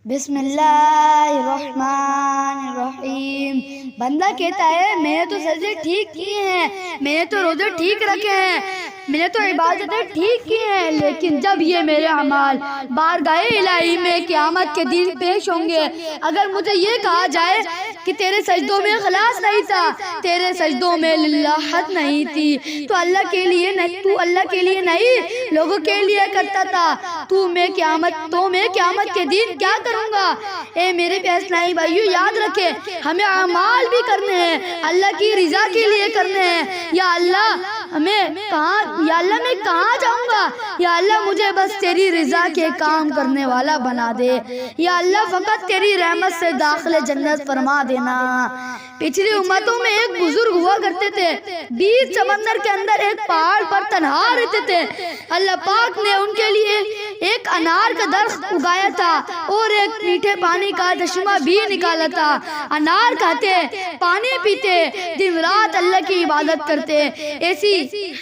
بسم اللہ الرحمن الرحیم۔ بندہ کہتا ہے میں نے تو سجدے ٹھیک کیے ہیں، میں نے تو روزے ٹھیک رکھے ہیں، میں نے تو عبادتیں ٹھیک کی ہیں، لیکن جب یہ میرے اعمال بارگاہ الہی میں قیامت کے دن پیش ہوں گے، اگر مجھے یہ کہا جائے کہ تیرے سجدوں میں اخلاص نہیں تھا، تیرے سجدوں میں للہت نہیں تھی، تو اللہ کے لیے نہیں لوگوں کے لیے کرتا تھا، تو میں قیامت کے دن کیا کروں گا؟ اے میرے پیارے اسلامی بھائیو، یاد رکھیں ہمیں اعمال بھی کرنے ہیں، اللہ کی رضا کے لیے کرنے ہیں۔ یا اللہ میں کہاں جاؤں گا؟ یا اللہ مجھے بس تیری رضا کے کام کرنے والا بنا دے، یا اللہ فقط تیری رحمت سے داخل جنت فرما دینا۔ پچھلی امتوں میں ایک بزرگ ہوا کرتے تھے، بیچ سمندر کے اندر ایک پہاڑ پر تنہا رہتے تھے۔ اللہ پاک نے ان کے لیے ایک انار کا درخت اگایا تھا اور ایک میٹھے پانی کا چشمہ بھی نکالا تھا۔ انار کھاتے، پانی پیتے، دن رات اللہ کی عبادت کرتے۔ ایسی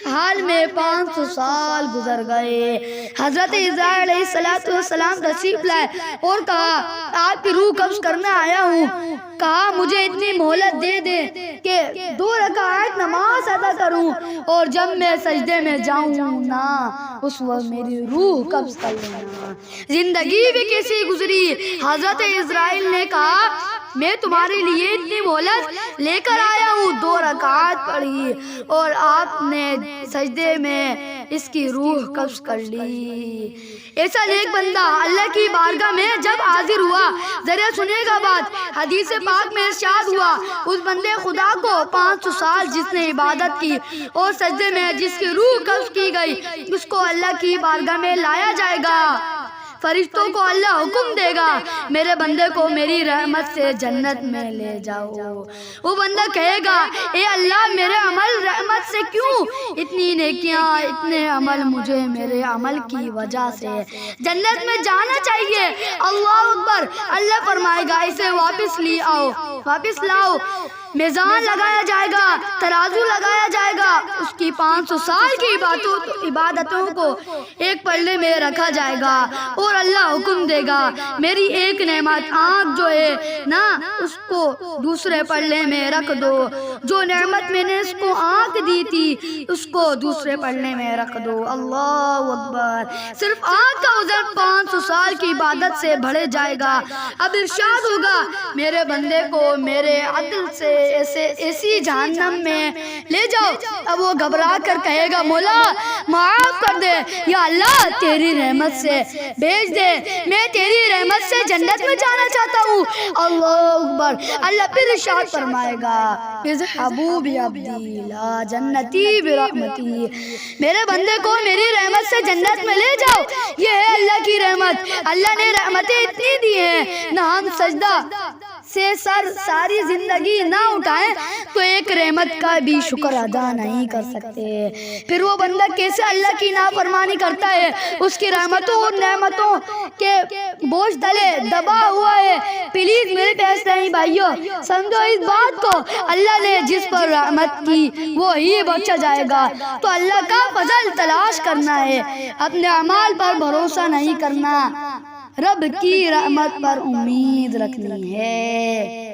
حال میں 500 سال گزر گئے۔ حضرت عزرائیل علیہ السلام تشریف لائے اور کہا آپ کی روح قبض کرنے آیا ہوں۔ کہا مجھے اتنی مہلت دے دے کہ 2 رکعت نماز ادا کروں، اور جب میں سجدے میں جاؤں نا اس وقت میری روح قبض کر لینا۔ زندگی بھی کیسی گزری۔ حضرت عزرائیل نے کہا میں تمہارے لیے اتنی مہلت لے کر آیا ہوں، 2 رکعت پڑھی اور آپ نے سجدے میں اس کی روح قبض کر لی۔ ایسا نیک بندہ اللہ کی بارگاہ میں جب حاضر ہوا، ذرا سنے گا بات، حدیث پاک میں ارشاد ہوا اس بندے خدا کو 500 سال جس نے عبادت کی اور سجدے میں جس کی روح قبض کی گئی، اس کو اللہ کی بارگاہ میں لایا جائے گا۔ فرشتوں کو اللہ حکم دے گا میرے بندے کو میری رحمت سے جنت میں لے جاؤ۔ وہ بندہ کہے گا اے اللہ میرے عمل رحمت سے کیوں؟ اتنی نیکیاں، اتنے عمل مجھے میرے عمل کی وجہ سے جنت میں جانا چاہیے۔ اللہ اکبر۔ اللہ فرمائے گا اسے واپس لاؤ۔ میزان لگایا جائے گا، ترازو لگایا جائے گا، اس کی 500 سال کی عبادتوں کو ایک پلڑے میں رکھا جائے گا اور اللہ حکم دے گا میری ایک نعمت آنکھ جو ہے نا اس کو دوسرے پلڑے میں رکھ دو، جو نعمت میں نے اس کو آنکھ دی تھی اس کو دوسرے پلڑے میں رکھ دو۔ اللہ اکبر۔ صرف آنکھ کا وزن 500 سال کی عبادت سے بڑھ جائے گا۔ اب ارشاد ہوگا میرے بندے کو میرے عدل سے ایسی جہنم میں لے جاؤ۔ اب وہ گھبرا کر کہے گا مولا معاف کر دے، یا اللہ تیری رحمت سے بھیج دے، میں تیری رحمت سے جنت میں جانا چاہتا ہوں۔ اللہ اکبر۔ اللہ پھر ارشاد فرمائے گا اذهبوا بعبدی لا جنتی برحمتی، میرے بندے کو میری رحمت سے جنت میں لے جاؤ۔ یہ ہے اللہ کی رحمت۔ اللہ نے رحمتیں اتنی دی ہیں، نہ ہم سجدہ سے ساری زندگی نہ اٹھائیں تو ایک رحمت کا بھی شکر ادا نہیں کر سکتے۔ پھر وہ بندہ کیسے اللہ کی نافرمانی کرتا ہے، اس کی رحمتوں اور نعمتوں کے بوجھ تلے دبا ہوا ہے۔ پلیز میرے پیارے اسلامی بھائیو سمجھو اس بات کو، اللہ نے جس پر رحمت کی وہی بخشا جائے گا۔ تو اللہ کا فضل تلاش کرنا ہے، اپنے اعمال پر بھروسہ نہیں کرنا، رب کی رحمت پر امید رکھنی ہے۔